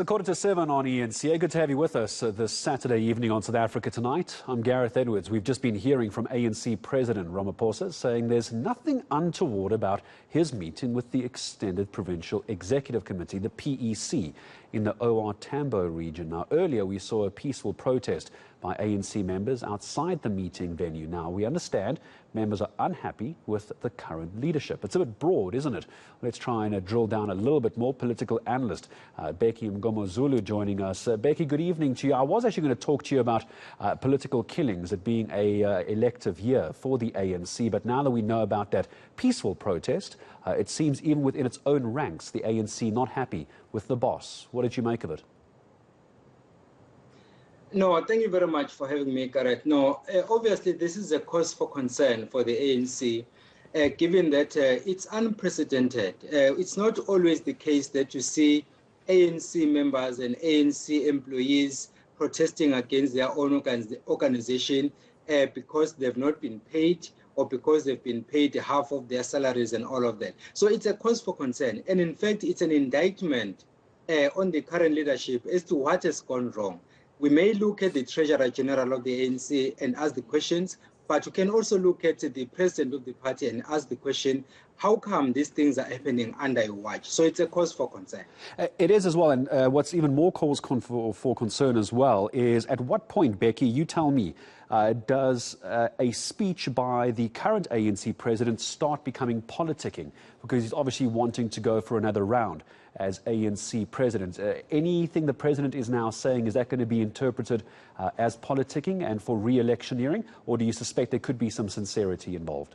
7:15 on eNCA. Good to have you with us this Saturday evening on South Africa Tonight. I'm Gareth Edwards. We've just been hearing from ANC President Ramaphosa saying there's nothing untoward about his meeting with the Extended Provincial Executive Committee, the PEC, in the OR Tambo region. Now, earlier we saw a peaceful protest by ANC members outside the meeting venue. Now, we understand members are unhappy with the current leadership. It's a bit broad, isn't it? Let's try and drill down a little bit more. Political analyst Bheki Mngomezulu joining us. Bheki, good evening to you. I was actually going to talk to you about political killings, it being a elective year for the ANC, but now that we know about that peaceful protest, it seems even within its own ranks, the ANC not happy with the boss. What did you make of it? No, thank you very much for having me, Gareth. No, obviously this is a cause for concern for the ANC, given that it's unprecedented. It's not always the case that you see ANC members and ANC employees protesting against their own organization because they've not been paid or because they've been paid half of their salaries and all of that. So it's a cause for concern. And in fact, it's an indictment on the current leadership as to what has gone wrong. We may look at the Treasurer General of the ANC and ask the questions, but we can also look at the President of the party and ask the question, how come these things are happening under your watch? So it's a cause for concern. It is as well, and what's even more cause for concern as well is at what point, Bheki, you tell me, does a speech by the current ANC president start becoming politicking? Because he's obviously wanting to go for another round as ANC president. Anything the president is now saying, is that going to be interpreted as politicking and for re-electioneering, or do you suspect there could be some sincerity involved?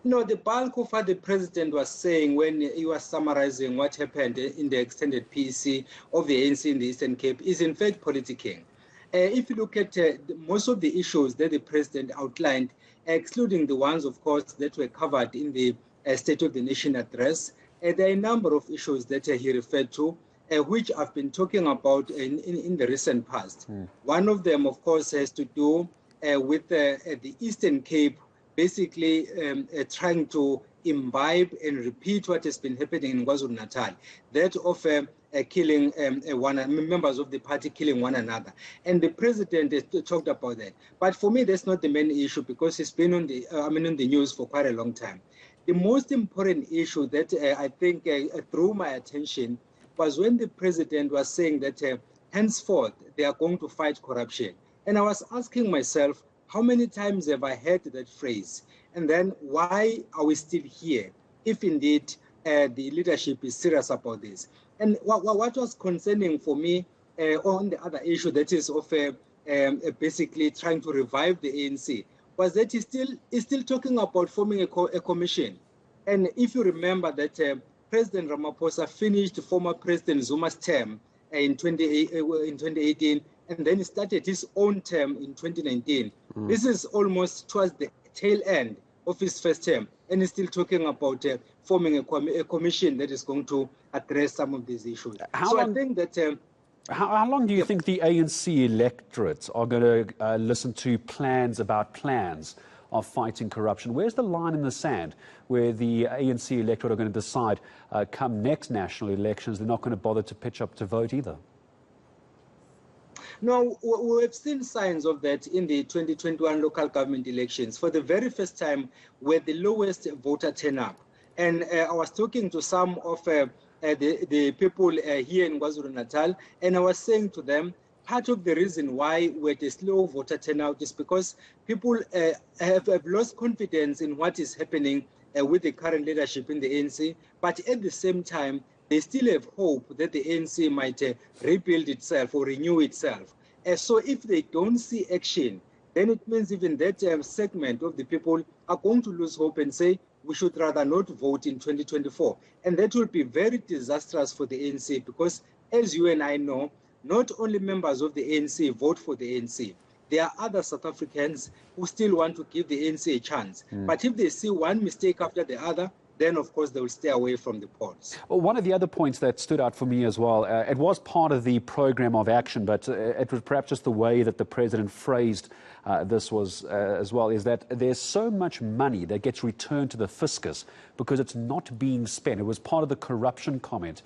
No, the bulk of what the president was saying when he was summarizing what happened in the extended PEC of the ANC in the Eastern Cape is in fact politicking. If you look at most of the issues that the president outlined, excluding the ones, of course, that were covered in the State of the Nation address, there are a number of issues that he referred to, which I've been talking about in the recent past. One of them, of course, has to do with the Eastern Cape basically trying to imbibe and repeat what has been happening in KwaZulu-Natal, that of killing members of the party killing one another. And the president has talked about that. But for me, that's not the main issue because it's been on the, on the news for quite a long time. The most important issue that I think drew my attention was when the president was saying that henceforth they are going to fight corruption. And I was asking myself, how many times have I heard that phrase? And then why are we still here if indeed the leadership is serious about this? And what was concerning for me on the other issue that is of basically trying to revive the ANC was that he's still talking about forming a commission. And if you remember that President Ramaphosa finished former President Zuma's term in 2018, and then he started his own term in 2019. This is almost towards the tail end of his first term, and he's still talking about forming a commission that is going to address some of these issues. I think that... How long do you think the ANC electorate are going to listen to plans of fighting corruption? Where's the line in the sand where the ANC electorate are going to decide come next national elections they're not going to bother to pitch up to vote either? No, we have seen signs of that in the 2021 local government elections. For the very first time, we're the lowest voter turnout. And I was talking to some of the people here in KwaZulu-Natal, and I was saying to them, part of the reason why we're the slow voter turnout is because people have lost confidence in what is happening with the current leadership in the ANC, but at the same time, they still have hope that the ANC might rebuild itself or renew itself. So if they don't see action, then it means even that segment of the people are going to lose hope and say, we should rather not vote in 2024. And that will be very disastrous for the ANC because, as you and I know, not only members of the ANC vote for the ANC, there are other South Africans who still want to give the ANC a chance. But if they see one mistake after the other, then of course they will stay away from the polls. Well, one of the other points that stood out for me as well, it was part of the program of action, but it was perhaps just the way that the president phrased this was as well, is that there's so much money that gets returned to the fiscus because it's not being spent. It was part of the corruption comment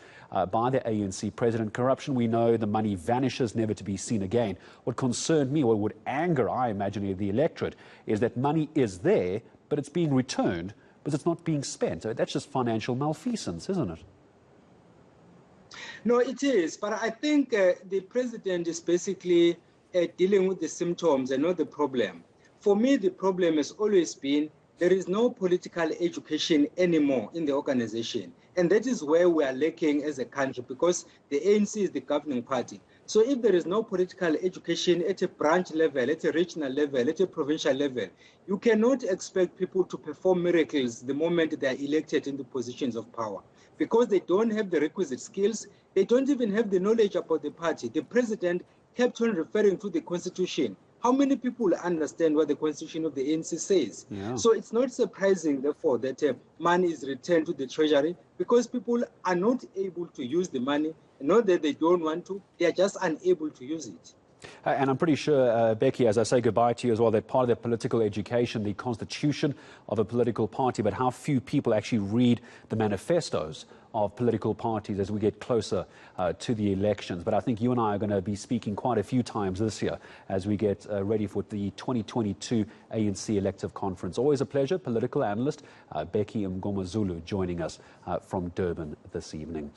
by the ANC president. Corruption, we know the money vanishes, never to be seen again. What concerned me, or would anger, I imagine, the electorate, is that money is there, but it's being returned, but it's not being spent. So that's just financial malfeasance, isn't it? No, it is. But I think the president is basically dealing with the symptoms and not the problem. For me, the problem has always been there is no political education anymore in the organization. And that is where we are lacking as a country, because the ANC is the governing party. So if there is no political education at a branch level, at a regional level, at a provincial level, you cannot expect people to perform miracles the moment they are elected into positions of power, because they don't have the requisite skills. They don't even have the knowledge about the party. The president kept on referring to the constitution. How many people understand what the constitution of the ANC says? Yeah. So it's not surprising, therefore, that money is returned to the treasury, because people are not able to use the money. Not that they don't want to, they are just unable to use it. And I'm pretty sure, Bheki, as I say goodbye to you as well, that part of their political education, the constitution of a political party, but how few people actually read the manifestos of political parties as we get closer to the elections. But I think you and I are going to be speaking quite a few times this year as we get ready for the 2022 ANC elective conference. Always a pleasure. Political analyst Bheki Mngomezulu joining us from Durban this evening.